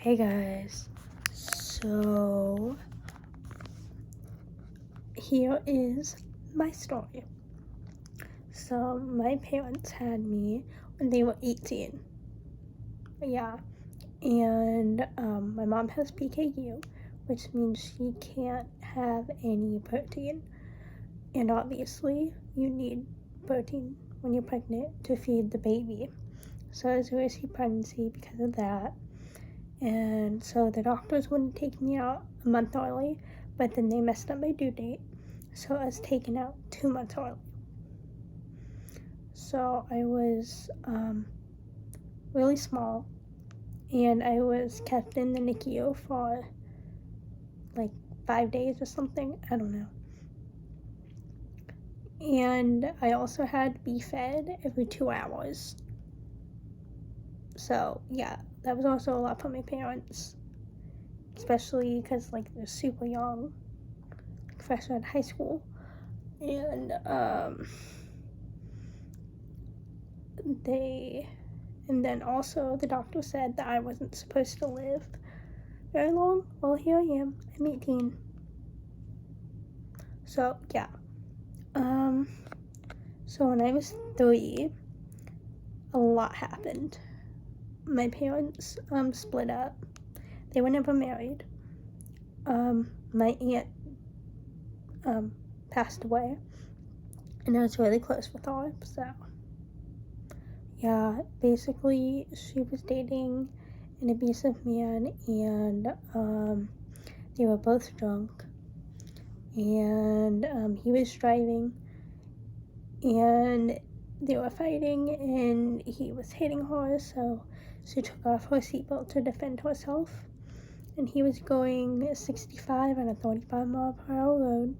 Hey guys, so here is my story. So my parents had me when they were 18. Yeah, and my mom has PKU, which means she can't have any protein. And obviously, you need protein when you're pregnant to feed the baby. So I was a risky pregnancy because of that. And so the doctors wouldn't take me out a month early, but then they messed up my due date, so I was taken out 2 months early. So I was really small, and I was kept in the NICU for like 5 days or something, I don't know. And I also had to be fed every 2 hours. So yeah, that was also a lot for my parents, especially because like they're super young, like fresh out of high school. And then also the doctor said that I wasn't supposed to live very long. Well, here I am. I'm 18. So yeah. So when I was 3, a lot happened. My parents split up. They were never married. My aunt passed away, and I was really close with her. So yeah, basically she was dating an abusive man, and they were both drunk, and he was driving, and they were fighting, and he was hitting her, so she took off her seatbelt to defend herself, and he was going 65 on a 35-mile-per-hour road,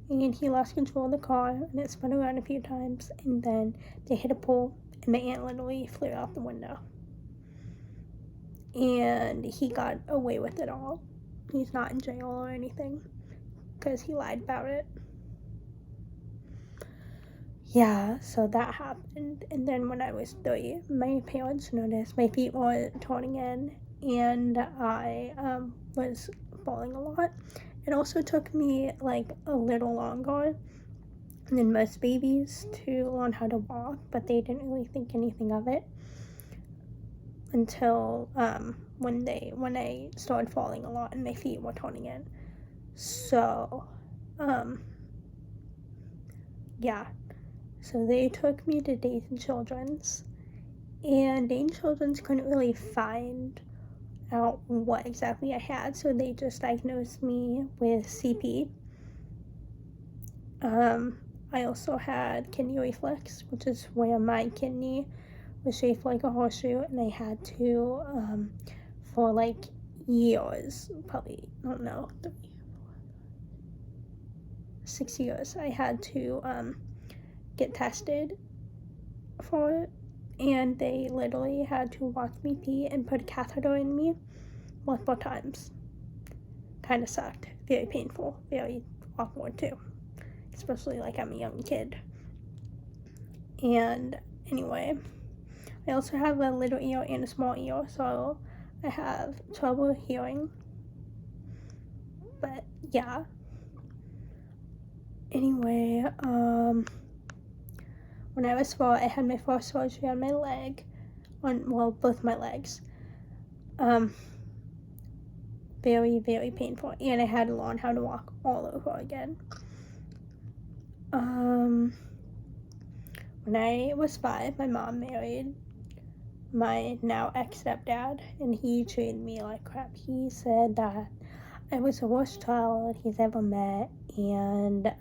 and he lost control of the car, and it spun around a few times, and then they hit a pole, and my aunt literally flew out the window. And he got away with it all. He's not in jail or anything, because he lied about it. Yeah, so that happened. And then when I was 3, my parents noticed my feet were turning in, and I was falling a lot. It also took me like a little longer than most babies to learn how to walk, but they didn't really think anything of it until when I started falling a lot and my feet were turning in. So yeah, so they took me to Dayton Children's, and Dayton Children's couldn't really find out what exactly I had, so they just diagnosed me with CP. I also had kidney reflux, which is where my kidney was shaped like a horseshoe, and I had to, for like years, probably, I don't know, 6 years, I had to get tested for it, and they literally had to watch me pee and put a catheter in me multiple times. Kind of sucked. Very painful. Very awkward too. Especially like I'm a young kid. And anyway, I also have a little ear and a small ear, so I have trouble hearing. But yeah. Anyway, when I was 4, I had my first surgery on my leg. Both my legs. Very, very painful, and I had to learn how to walk all over again. When I was 5, my mom married my now ex-stepdad, and he treated me like crap. He said that I was the worst child he's ever met, and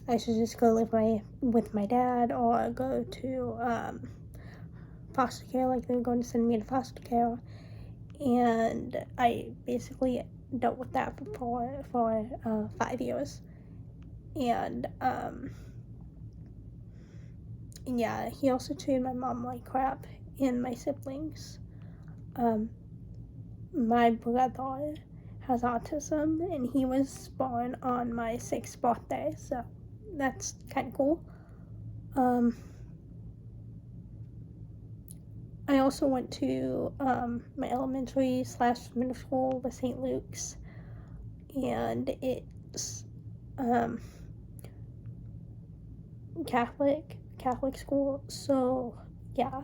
I should just go live with my dad or go to foster care, like they were going to send me to foster care. And I basically dealt with that for 5 years. And yeah, he also treated my mom like crap and my siblings. My brother has autism, and he was born on my 6th birthday, so that's kind of cool. I also went to my elementary / middle school with St. Luke's, and it's um, Catholic school. So yeah,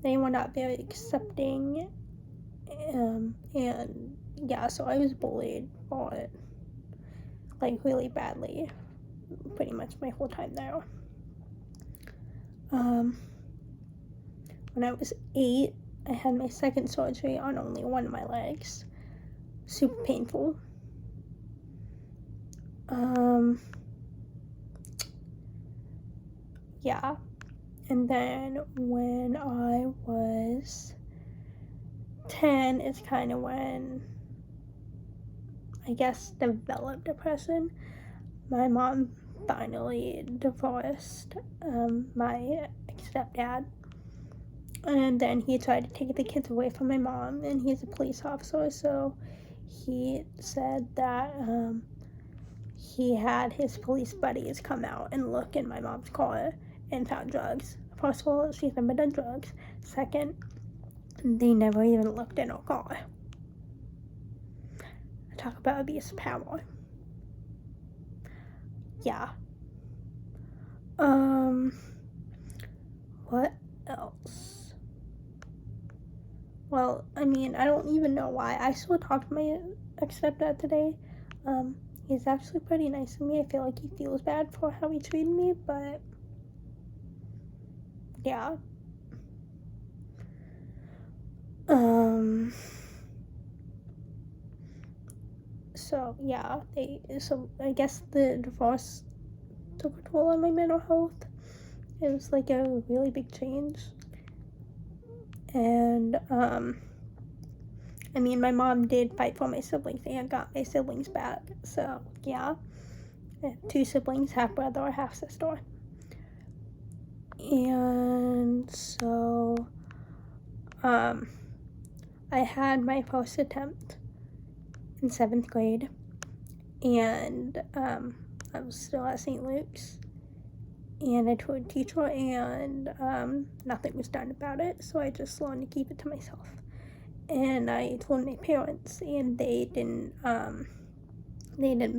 they were not very accepting, and yeah, so I was bullied for it, like really badly, pretty much my whole time there. When I was 8, I had my second surgery on only one of my legs. Super painful. Yeah. And then when I was 10 is kind of when I guess developed depression. My mom finally divorced my stepdad, and then he tried to take the kids away from my mom, and he's a police officer, so he said that he had his police buddies come out and look in my mom's car and found drugs. First of all, she's never done drugs. Second, they never even looked in her car. Talk about abuse of power. Yeah. What else? Well, I mean, I don't even know why. I still talk to my ex-stepdad today. He's actually pretty nice to me. I feel like he feels bad for how he treated me, but yeah. So yeah, so I guess the divorce took a toll on my mental health. It was like a really big change. And I mean, my mom did fight for my siblings and got my siblings back. So yeah, 2 siblings, half brother, half sister. And so I had my first attempt in 7th grade, and I was still at St. Luke's, and I told a teacher, and nothing was done about it, so I just learned to keep it to myself. And I told my parents, and they didn't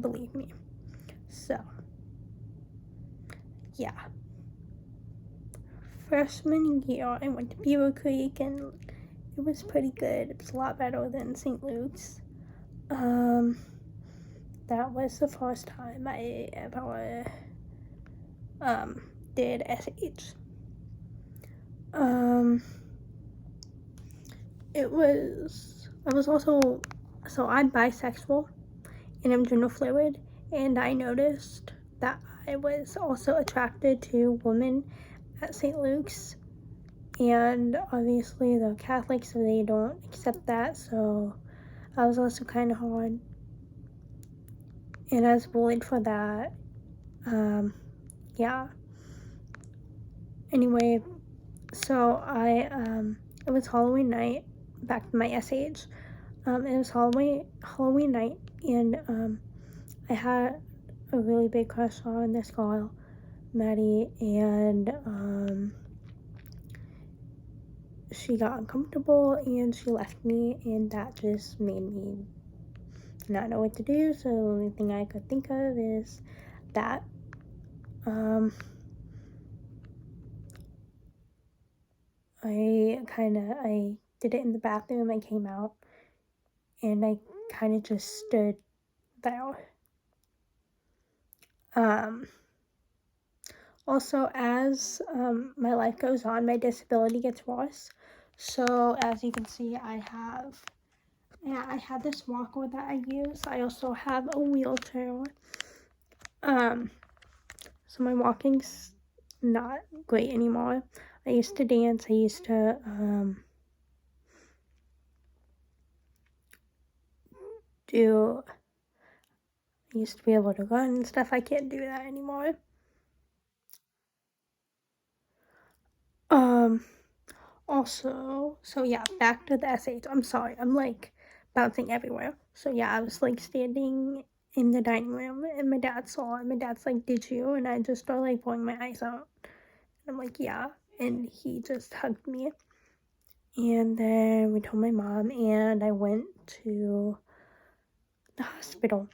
believe me. So yeah, freshman year I went to Beaver Creek, and it was pretty good. It was a lot better than St. Luke's. That was the first time I ever did SH. I was also, so I'm bisexual and I'm gender fluid, and I noticed that I was also attracted to women at St. Luke's, and obviously the Catholics, they don't accept that, so I was also kind of hard, and I was bullied for that. Yeah. Anyway, so it was Halloween night, back to my SH. It was Halloween night, and I had a really big crush on this girl, Maddie, and she got uncomfortable and she left me, and that just made me not know what to do. So the only thing I could think of is that. I did it in the bathroom. I came out and I kind of just stood there. Also, as my life goes on, my disability gets worse. So as you can see, I have this walker that I use. I also have a wheelchair. So my walking's not great anymore. I used to dance. I used to be able to run and stuff. I can't do that anymore. Also, so yeah, back to the SH. I'm sorry, I'm like bouncing everywhere. So yeah, I was like standing in the dining room, and my dad saw it. My dad's like, "Did you?" And I just started like pulling my eyes out. And I'm like, "Yeah." And he just hugged me. And then we told my mom, and I went to the hospital.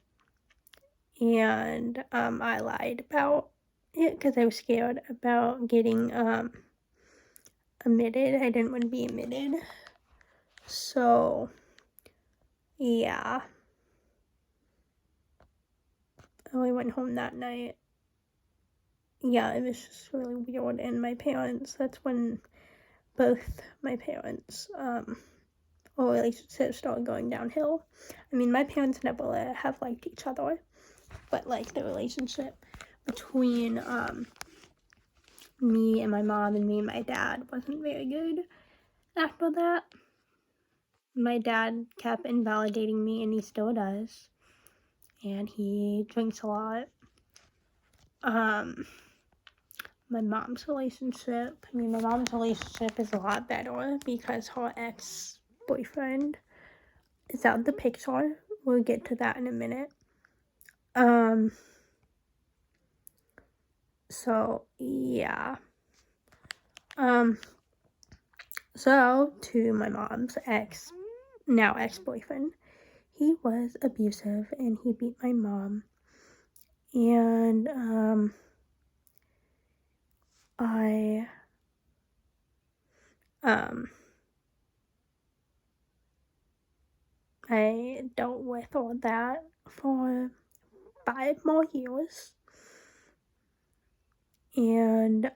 And I lied about it because I was scared about getting admitted. I didn't want to be admitted. So, yeah. I went home that night. Yeah, it was just really weird. And my parents, that's when both my parents, or relationships started going downhill. I mean, my parents never have liked each other, but like the relationship between me and my mom and me and my dad wasn't very good after that. My dad kept invalidating me, and he still does. And he drinks a lot. My mom's relationship is a lot better because her ex-boyfriend is out the picture. We'll get to that in a minute. So yeah. So to my mom's now ex-boyfriend, he was abusive and he beat my mom. And I dealt with all that for 5 more years. And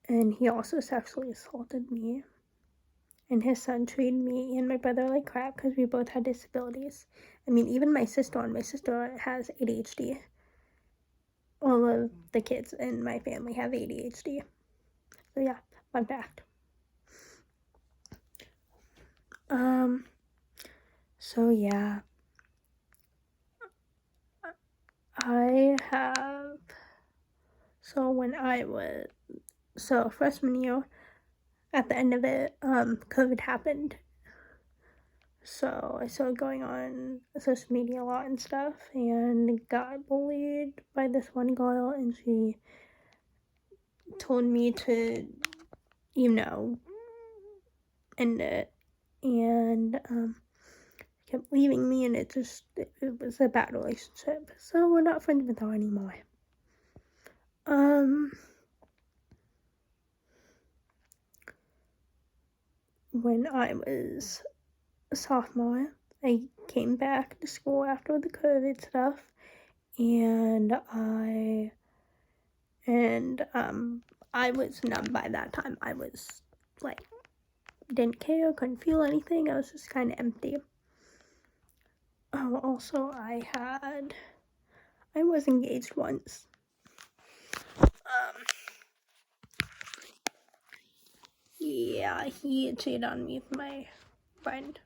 and he also sexually assaulted me. And his son treated me and my brother like crap because we both had disabilities. I mean, even my sister has ADHD. All of the kids in my family have ADHD. So yeah, fun fact. So yeah. Freshman year, at the end of it, COVID happened. So I started going on social media a lot and stuff, and got bullied by this one girl, and she told me to, end it, and kept leaving me, and it was a bad relationship. So we're not friends with her anymore. When I was a sophomore, I came back to school after the COVID stuff, and I was numb by that time. I was like, didn't care, couldn't feel anything. I was just kind of empty. Also, I was engaged once. Yeah, he cheated on me with my friend,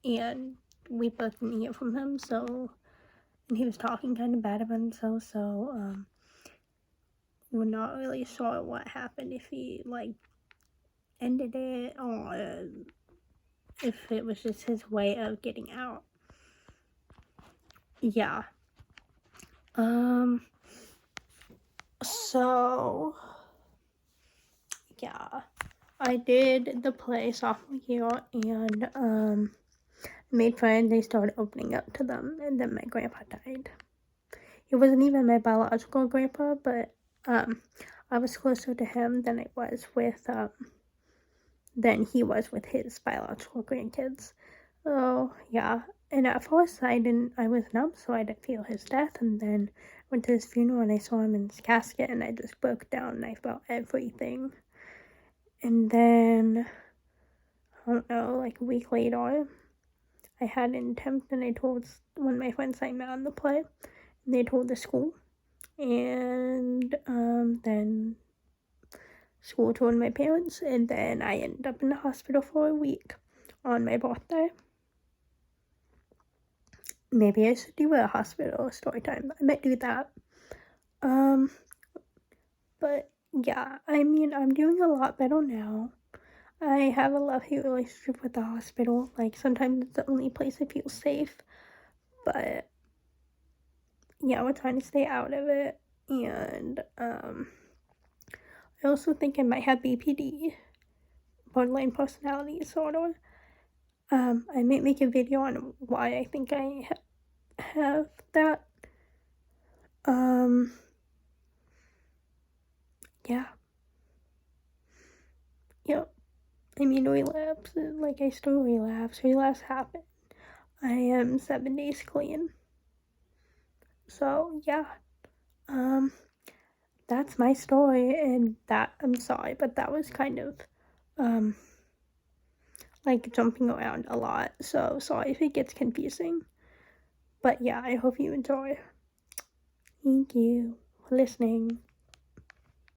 and we both didn't hear from him, and he was talking kind of bad about himself, so we're not really sure what happened, if he ended it or if it was just his way of getting out. Yeah. So yeah, I did the play sophomore year, and made friends. They started opening up to them, and then my grandpa died. He wasn't even my biological grandpa, but I was closer to him than he was with his biological grandkids. Oh yeah. And at first I was numb, so I didn't feel his death, and then went to his funeral and I saw him in his casket, and I just broke down and I felt everything. And then, I don't know, a week later, I had an attempt, and I told one of my friends I met on the play, and they told the school, and then school told my parents, and then I ended up in the hospital for a week on my birthday. Maybe I should do a hospital story time. I might do that. But yeah, I mean, I'm doing a lot better now. I have a love-hate relationship with the hospital. Sometimes it's the only place I feel safe, but yeah, we're trying to stay out of it. And I also think I might have BPD, borderline personality disorder. I might make a video on why I think I have that. Um, yeah, yep. I mean, relapse, like, I still relapse. Relapse happen. I am 7 days clean. So, yeah. Um, that's my story, and that, I'm sorry, but that was kind of, um, like, jumping around a lot. So, sorry if it gets confusing. But yeah, I hope you enjoy. Thank you for listening.